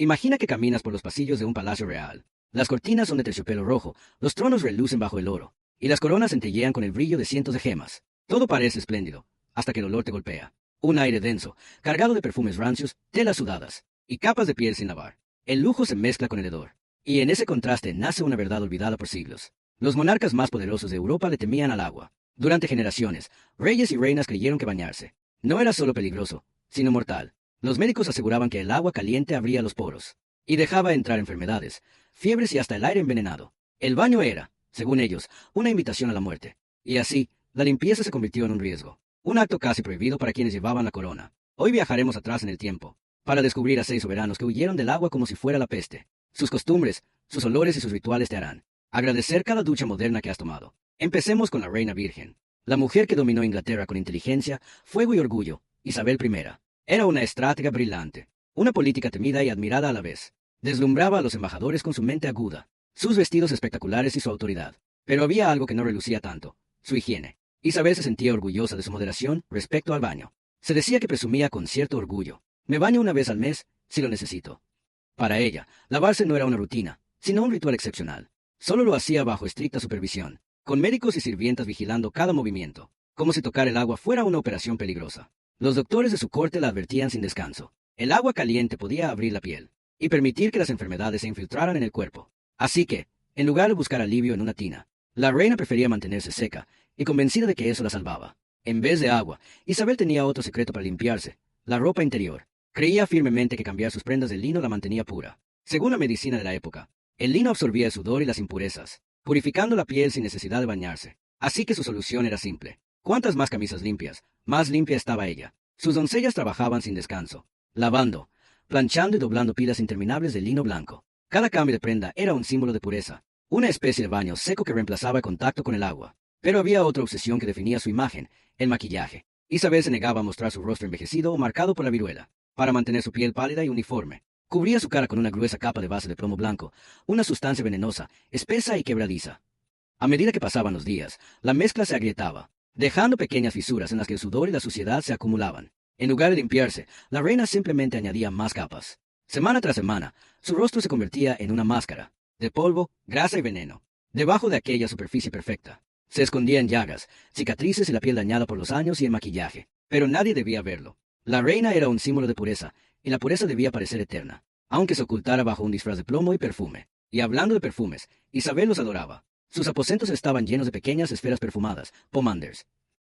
Imagina que caminas por los pasillos de un palacio real. Las cortinas son de terciopelo rojo, los tronos relucen bajo el oro, y las coronas centellean con el brillo de cientos de gemas. Todo parece espléndido, hasta que el olor te golpea. Un aire denso, cargado de perfumes rancios, telas sudadas, y capas de piel sin lavar. El lujo se mezcla con el hedor, y en ese contraste nace una verdad olvidada por siglos. Los monarcas más poderosos de Europa le temían al agua. Durante generaciones, reyes y reinas creyeron que bañarse no era solo peligroso, sino mortal. Los médicos aseguraban que el agua caliente abría los poros y dejaba entrar enfermedades, fiebres y hasta el aire envenenado. El baño era, según ellos, una invitación a la muerte. Y así, la limpieza se convirtió en un riesgo, un acto casi prohibido para quienes llevaban la corona. Hoy viajaremos atrás en el tiempo, para descubrir a 6 soberanos que huyeron del agua como si fuera la peste. Sus costumbres, sus olores y sus rituales te harán agradecer cada ducha moderna que has tomado. Empecemos con la reina virgen, la mujer que dominó Inglaterra con inteligencia, fuego y orgullo. Isabel I. Era una estratega brillante, una política temida y admirada a la vez. Deslumbraba a los embajadores con su mente aguda, sus vestidos espectaculares y su autoridad. Pero había algo que no relucía tanto: su higiene. Isabel se sentía orgullosa de su moderación respecto al baño. Se decía que presumía con cierto orgullo: me baño una vez al mes, si lo necesito. Para ella, lavarse no era una rutina, sino un ritual excepcional. Solo lo hacía bajo estricta supervisión, con médicos y sirvientas vigilando cada movimiento, como si tocar el agua fuera una operación peligrosa. Los doctores de su corte la advertían sin descanso: el agua caliente podía abrir la piel y permitir que las enfermedades se infiltraran en el cuerpo. Así que, en lugar de buscar alivio en una tina, la reina prefería mantenerse seca, y convencida de que eso la salvaba. En vez de agua, Isabel tenía otro secreto para limpiarse: la ropa interior. Creía firmemente que cambiar sus prendas de lino la mantenía pura. Según la medicina de la época, el lino absorbía el sudor y las impurezas, purificando la piel sin necesidad de bañarse. Así que su solución era simple: cuantas más camisas limpias, más limpia estaba ella. Sus doncellas trabajaban sin descanso, lavando, planchando y doblando pilas interminables de lino blanco. Cada cambio de prenda era un símbolo de pureza, una especie de baño seco que reemplazaba el contacto con el agua. Pero había otra obsesión que definía su imagen: el maquillaje. Isabel se negaba a mostrar su rostro envejecido o marcado por la viruela. Para mantener su piel pálida y uniforme, cubría su cara con una gruesa capa de base de plomo blanco, una sustancia venenosa, espesa y quebradiza. A medida que pasaban los días, la mezcla se agrietaba, dejando pequeñas fisuras en las que el sudor y la suciedad se acumulaban. En lugar de limpiarse, la reina simplemente añadía más capas. Semana tras semana, su rostro se convertía en una máscara, de polvo, grasa y veneno. Debajo de aquella superficie perfecta, se escondían llagas, cicatrices y la piel dañada por los años y el maquillaje. Pero nadie debía verlo. La reina era un símbolo de pureza, y la pureza debía parecer eterna, aunque se ocultara bajo un disfraz de plomo y perfume. Y hablando de perfumes, Isabel los adoraba. Sus aposentos estaban llenos de pequeñas esferas perfumadas, pomanders,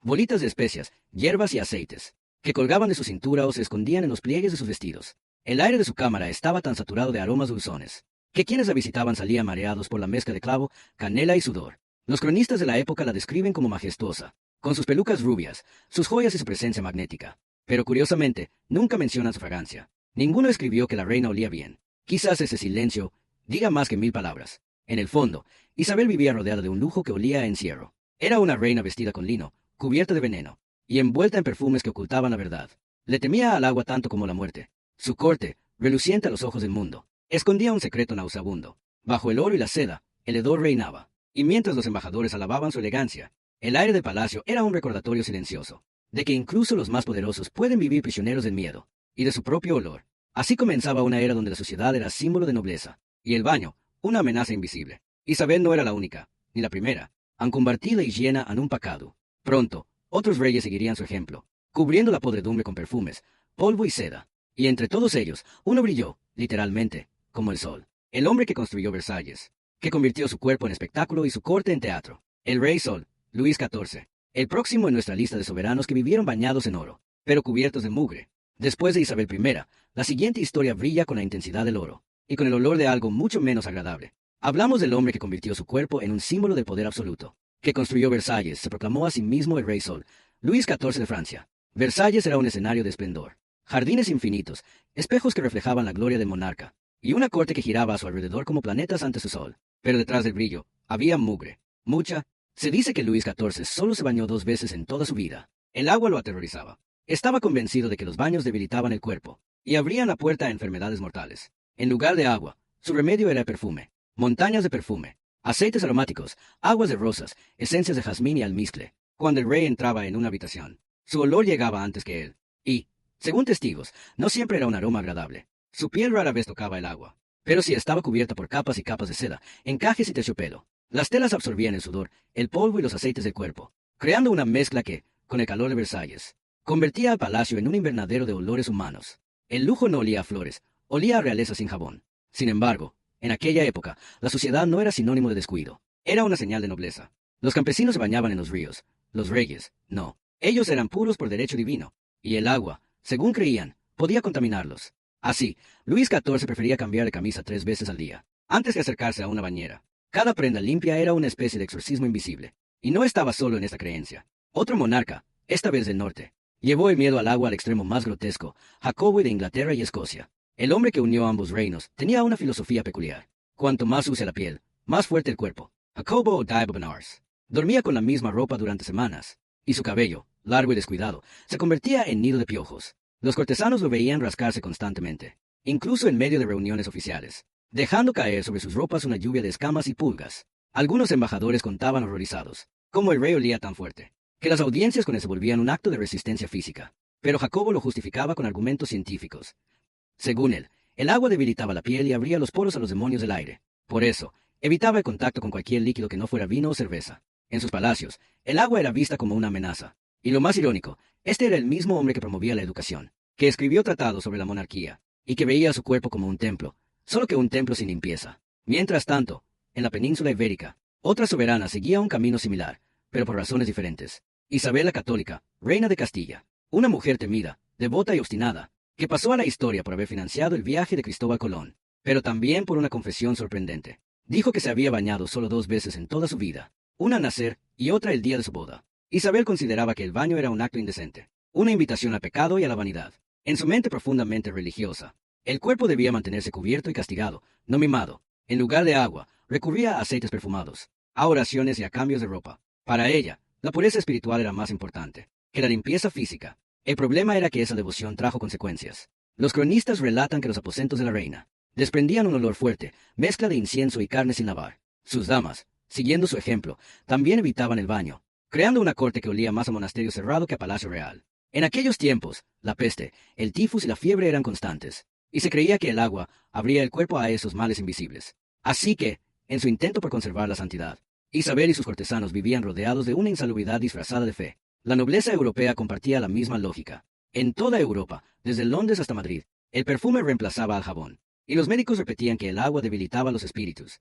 bolitas de especias, hierbas y aceites, que colgaban de su cintura o se escondían en los pliegues de sus vestidos. El aire de su cámara estaba tan saturado de aromas dulzones, que quienes la visitaban salían mareados por la mezcla de clavo, canela y sudor. Los cronistas de la época la describen como majestuosa, con sus pelucas rubias, sus joyas y su presencia magnética. Pero curiosamente, nunca mencionan su fragancia. Ninguno escribió que la reina olía bien. Quizás ese silencio diga más que 1000 palabras. En el fondo, Isabel vivía rodeada de un lujo que olía a encierro. Era una reina vestida con lino, cubierta de veneno, y envuelta en perfumes que ocultaban la verdad. Le temía al agua tanto como la muerte. Su corte, reluciente a los ojos del mundo, escondía un secreto nauseabundo. Bajo el oro y la seda, el hedor reinaba. Y mientras los embajadores alababan su elegancia, el aire del palacio era un recordatorio silencioso de que incluso los más poderosos pueden vivir prisioneros del miedo y de su propio olor. Así comenzaba una era donde la sociedad era símbolo de nobleza, y el baño, una amenaza invisible. Isabel no era la única, ni la primera, en convertir la higiene en un pecado. Pronto, otros reyes seguirían su ejemplo, cubriendo la podredumbre con perfumes, polvo y seda. Y entre todos ellos, uno brilló, literalmente, como el sol. El hombre que construyó Versalles, que convirtió su cuerpo en espectáculo y su corte en teatro. El Rey Sol, Luis XIV. El próximo en nuestra lista de soberanos que vivieron bañados en oro, pero cubiertos de mugre. Después de Isabel I, la siguiente historia brilla con la intensidad del oro, y con el olor de algo mucho menos agradable. Hablamos del hombre que convirtió su cuerpo en un símbolo del poder absoluto, que construyó Versalles, se proclamó a sí mismo el Rey Sol, Luis XIV de Francia. Versalles era un escenario de esplendor, jardines infinitos, espejos que reflejaban la gloria del monarca, y una corte que giraba a su alrededor como planetas ante su sol. Pero detrás del brillo, había mugre, mucha. Se dice que Luis XIV solo se bañó 2 veces en toda su vida. El agua lo aterrorizaba. Estaba convencido de que los baños debilitaban el cuerpo y abrían la puerta a enfermedades mortales. En lugar de agua, su remedio era el perfume. Montañas de perfume, aceites aromáticos, aguas de rosas, esencias de jazmín y almizcle. Cuando el rey entraba en una habitación, su olor llegaba antes que él. Y, según testigos, no siempre era un aroma agradable. Su piel rara vez tocaba el agua, pero sí estaba cubierta por capas y capas de seda, encajes y terciopelo. Las telas absorbían el sudor, el polvo y los aceites del cuerpo, creando una mezcla que, con el calor de Versalles, convertía al palacio en un invernadero de olores humanos. El lujo no olía a flores, olía a realeza sin jabón. Sin embargo, en aquella época, la suciedad no era sinónimo de descuido, era una señal de nobleza. Los campesinos se bañaban en los ríos, los reyes, no. Ellos eran puros por derecho divino, y el agua, según creían, podía contaminarlos. Así, Luis XIV prefería cambiar de camisa 3 veces al día, antes que acercarse a una bañera. Cada prenda limpia era una especie de exorcismo invisible. Y no estaba solo en esta creencia. Otro monarca, esta vez del norte, llevó el miedo al agua al extremo más grotesco, Jacobo de Inglaterra y Escocia. El hombre que unió ambos reinos tenía una filosofía peculiar. Cuanto más sucia la piel, más fuerte el cuerpo. Jacobo O'Dibble Benars dormía con la misma ropa durante semanas, y su cabello, largo y descuidado, se convertía en nido de piojos. Los cortesanos lo veían rascarse constantemente, incluso en medio de reuniones oficiales, dejando caer sobre sus ropas una lluvia de escamas y pulgas. Algunos embajadores contaban horrorizados, cómo el rey olía tan fuerte, que las audiencias con él se volvían un acto de resistencia física. Pero Jacobo lo justificaba con argumentos científicos. Según él, el agua debilitaba la piel y abría los poros a los demonios del aire. Por eso, evitaba el contacto con cualquier líquido que no fuera vino o cerveza. En sus palacios, el agua era vista como una amenaza. Y lo más irónico, este era el mismo hombre que promovía la educación, que escribió tratados sobre la monarquía, y que veía su cuerpo como un templo, solo que un templo sin limpieza. Mientras tanto, en la península ibérica, otra soberana seguía un camino similar, pero por razones diferentes. Isabel la Católica, reina de Castilla, una mujer temida, devota y obstinada, que pasó a la historia por haber financiado el viaje de Cristóbal Colón, pero también por una confesión sorprendente. Dijo que se había bañado solo 2 veces en toda su vida, una al nacer y otra el día de su boda. Isabel consideraba que el baño era un acto indecente, una invitación al pecado y a la vanidad. En su mente profundamente religiosa, el cuerpo debía mantenerse cubierto y castigado, no mimado. En lugar de agua, recurría a aceites perfumados, a oraciones y a cambios de ropa. Para ella, la pureza espiritual era más importante que la limpieza física. El problema era que esa devoción trajo consecuencias. Los cronistas relatan que los aposentos de la reina desprendían un olor fuerte, mezcla de incienso y carne sin lavar. Sus damas, siguiendo su ejemplo, también evitaban el baño, creando una corte que olía más a monasterio cerrado que a palacio real. En aquellos tiempos, la peste, el tifus y la fiebre eran constantes, y se creía que el agua abría el cuerpo a esos males invisibles. Así que, en su intento por conservar la santidad, Isabel y sus cortesanos vivían rodeados de una insalubridad disfrazada de fe. La nobleza europea compartía la misma lógica. En toda Europa, desde Londres hasta Madrid, el perfume reemplazaba al jabón, y los médicos repetían que el agua debilitaba los espíritus.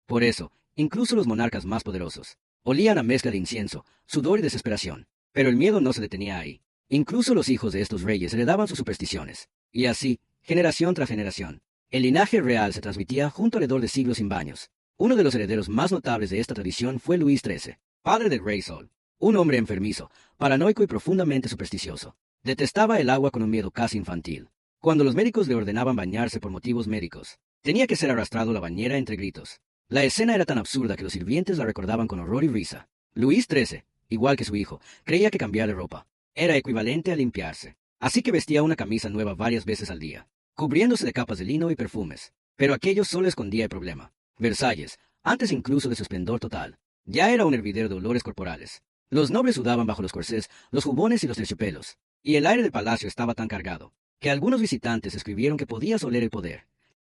Por eso, incluso los monarcas más poderosos olían a mezcla de incienso, sudor y desesperación. Pero el miedo no se detenía ahí. Incluso los hijos de estos reyes heredaban sus supersticiones. Y así, generación tras generación, el linaje real se transmitía junto alrededor de siglos sin baños. Uno de los herederos más notables de esta tradición fue Luis XIII, padre del rey Sol. Un hombre enfermizo, paranoico y profundamente supersticioso. Detestaba el agua con un miedo casi infantil. Cuando los médicos le ordenaban bañarse por motivos médicos, tenía que ser arrastrado a la bañera entre gritos. La escena era tan absurda que los sirvientes la recordaban con horror y risa. Luis XIII, igual que su hijo, creía que cambiar de ropa era equivalente a limpiarse. Así que vestía una camisa nueva varias veces al día, cubriéndose de capas de lino y perfumes. Pero aquello solo escondía el problema. Versalles, antes incluso de su esplendor total, ya era un hervidero de olores corporales. Los nobles sudaban bajo los corsés, los jubones y los terciopelos, y el aire del palacio estaba tan cargado, que algunos visitantes escribieron que podías oler el poder.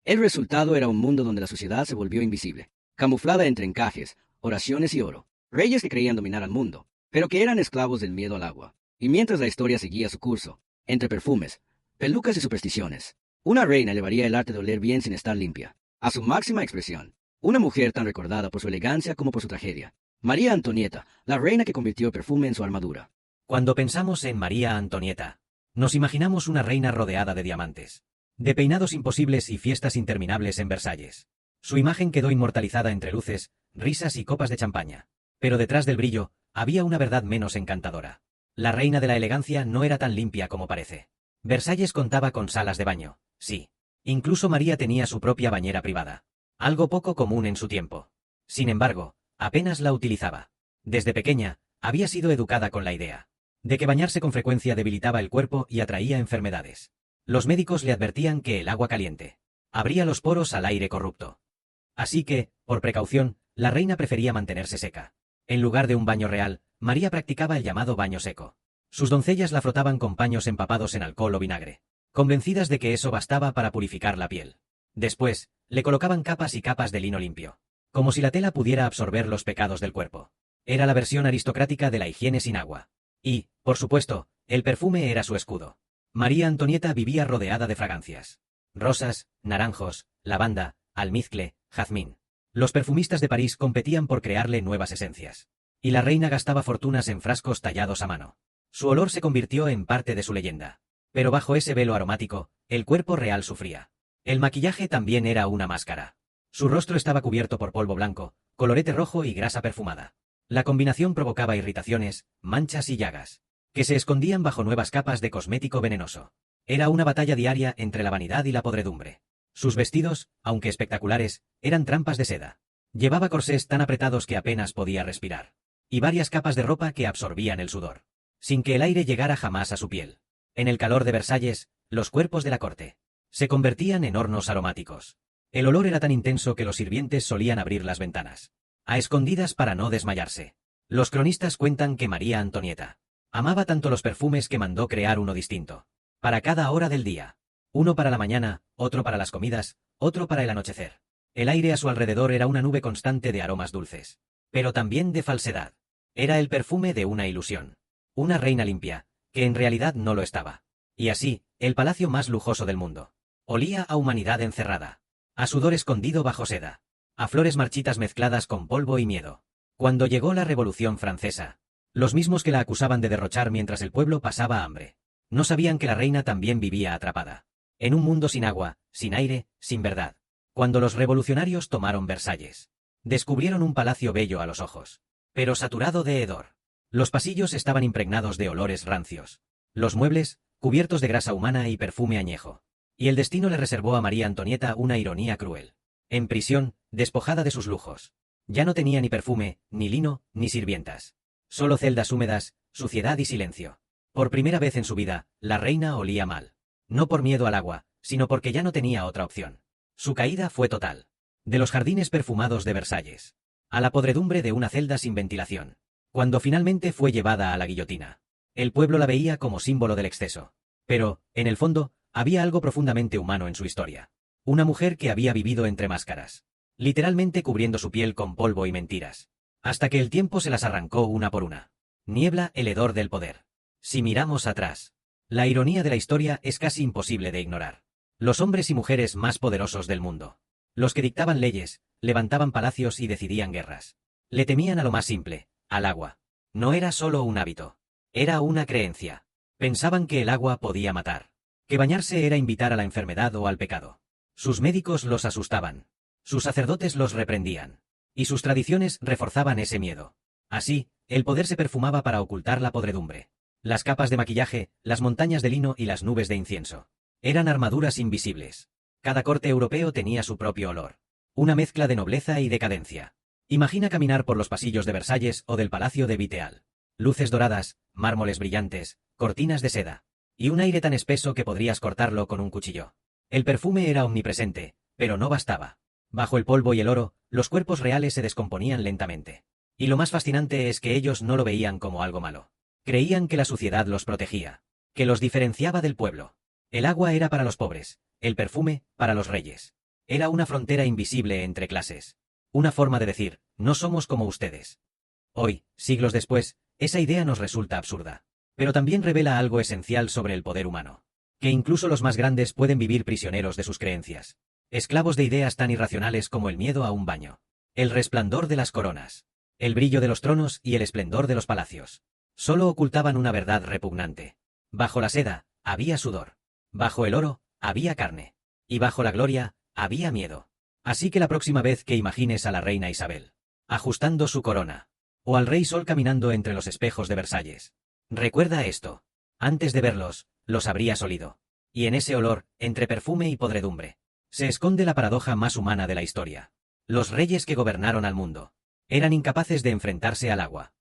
El resultado era un mundo donde la suciedad se volvió invisible, camuflada entre encajes, oraciones y oro. Reyes que creían dominar al mundo, pero que eran esclavos del miedo al agua. Y mientras la historia seguía su curso, entre perfumes, pelucas y supersticiones, una reina elevaría el arte de oler bien sin estar limpia, a su máxima expresión. Una mujer tan recordada por su elegancia como por su tragedia. María Antonieta, la reina que convirtió el perfume en su armadura. Cuando pensamos en María Antonieta, nos imaginamos una reina rodeada de diamantes, de peinados imposibles y fiestas interminables en Versalles. Su imagen quedó inmortalizada entre luces, risas y copas de champaña. Pero detrás del brillo, había una verdad menos encantadora. La reina de la elegancia no era tan limpia como parece. Versalles contaba con salas de baño, sí. Incluso María tenía su propia bañera privada. Algo poco común en su tiempo. Sin embargo, apenas la utilizaba. Desde pequeña, había sido educada con la idea de que bañarse con frecuencia debilitaba el cuerpo y atraía enfermedades. Los médicos le advertían que el agua caliente abría los poros al aire corrupto. Así que, por precaución, la reina prefería mantenerse seca. En lugar de un baño real, María practicaba el llamado baño seco. Sus doncellas la frotaban con paños empapados en alcohol o vinagre, convencidas de que eso bastaba para purificar la piel. Después, le colocaban capas y capas de lino limpio, como si la tela pudiera absorber los pecados del cuerpo. Era la versión aristocrática de la higiene sin agua. Y, por supuesto, el perfume era su escudo. María Antonieta vivía rodeada de fragancias. Rosas, naranjos, lavanda, almizcle, jazmín. Los perfumistas de París competían por crearle nuevas esencias. Y la reina gastaba fortunas en frascos tallados a mano. Su olor se convirtió en parte de su leyenda. Pero bajo ese velo aromático, el cuerpo real sufría. El maquillaje también era una máscara. Su rostro estaba cubierto por polvo blanco, colorete rojo y grasa perfumada. La combinación provocaba irritaciones, manchas y llagas, que se escondían bajo nuevas capas de cosmético venenoso. Era una batalla diaria entre la vanidad y la podredumbre. Sus vestidos, aunque espectaculares, eran trampas de seda. Llevaba corsés tan apretados que apenas podía respirar. Y varias capas de ropa que absorbían el sudor, sin que el aire llegara jamás a su piel. En el calor de Versalles, los cuerpos de la corte se convertían en hornos aromáticos. El olor era tan intenso que los sirvientes solían abrir las ventanas, a escondidas para no desmayarse. Los cronistas cuentan que María Antonieta amaba tanto los perfumes que mandó crear uno distinto, para cada hora del día. Uno para la mañana, otro para las comidas, otro para el anochecer. El aire a su alrededor era una nube constante de aromas dulces, pero también de falsedad. Era el perfume de una ilusión. Una reina limpia, que en realidad no lo estaba. Y así, el palacio más lujoso del mundo olía a humanidad encerrada, a sudor escondido bajo seda, a flores marchitas mezcladas con polvo y miedo. Cuando llegó la Revolución Francesa, los mismos que la acusaban de derrochar mientras el pueblo pasaba hambre, no sabían que la reina también vivía atrapada, en un mundo sin agua, sin aire, sin verdad. Cuando los revolucionarios tomaron Versalles, descubrieron un palacio bello a los ojos, pero saturado de hedor. Los pasillos estaban impregnados de olores rancios, los muebles, cubiertos de grasa humana y perfume añejo. Y el destino le reservó a María Antonieta una ironía cruel. En prisión, despojada de sus lujos. Ya no tenía ni perfume, ni lino, ni sirvientas. Solo celdas húmedas, suciedad y silencio. Por primera vez en su vida, la reina olía mal. No por miedo al agua, sino porque ya no tenía otra opción. Su caída fue total. De los jardines perfumados de Versalles, a la podredumbre de una celda sin ventilación. Cuando finalmente fue llevada a la guillotina, el pueblo la veía como símbolo del exceso. Pero, en el fondo, había algo profundamente humano en su historia. Una mujer que había vivido entre máscaras, literalmente cubriendo su piel con polvo y mentiras, hasta que el tiempo se las arrancó una por una. Niebla el hedor del poder. Si miramos atrás, la ironía de la historia es casi imposible de ignorar. Los hombres y mujeres más poderosos del mundo, los que dictaban leyes, levantaban palacios y decidían guerras, le temían a lo más simple, al agua. No era solo un hábito, era una creencia. Pensaban que el agua podía matar, que bañarse era invitar a la enfermedad o al pecado. Sus médicos los asustaban, sus sacerdotes los reprendían, y sus tradiciones reforzaban ese miedo. Así, el poder se perfumaba para ocultar la podredumbre. Las capas de maquillaje, las montañas de lino y las nubes de incienso eran armaduras invisibles. Cada corte europeo tenía su propio olor, una mezcla de nobleza y decadencia. Imagina caminar por los pasillos de Versalles o del Palacio de Viteal. Luces doradas, mármoles brillantes, cortinas de seda, y un aire tan espeso que podrías cortarlo con un cuchillo. El perfume era omnipresente, pero no bastaba. Bajo el polvo y el oro, los cuerpos reales se descomponían lentamente. Y lo más fascinante es que ellos no lo veían como algo malo. Creían que la suciedad los protegía, que los diferenciaba del pueblo. El agua era para los pobres, el perfume, para los reyes. Era una frontera invisible entre clases. Una forma de decir, no somos como ustedes. Hoy, siglos después, esa idea nos resulta absurda. Pero también revela algo esencial sobre el poder humano. Que incluso los más grandes pueden vivir prisioneros de sus creencias. Esclavos de ideas tan irracionales como el miedo a un baño, el resplandor de las coronas, el brillo de los tronos y el esplendor de los palacios. Solo ocultaban una verdad repugnante. Bajo la seda, había sudor. Bajo el oro, había carne. Y bajo la gloria, había miedo. Así que la próxima vez que imagines a la reina Isabel ajustando su corona, o al rey Sol caminando entre los espejos de Versalles, recuerda esto. Antes de verlos, los habrías olido. Y en ese olor, entre perfume y podredumbre, se esconde la paradoja más humana de la historia. Los reyes que gobernaron al mundo eran incapaces de enfrentarse al agua.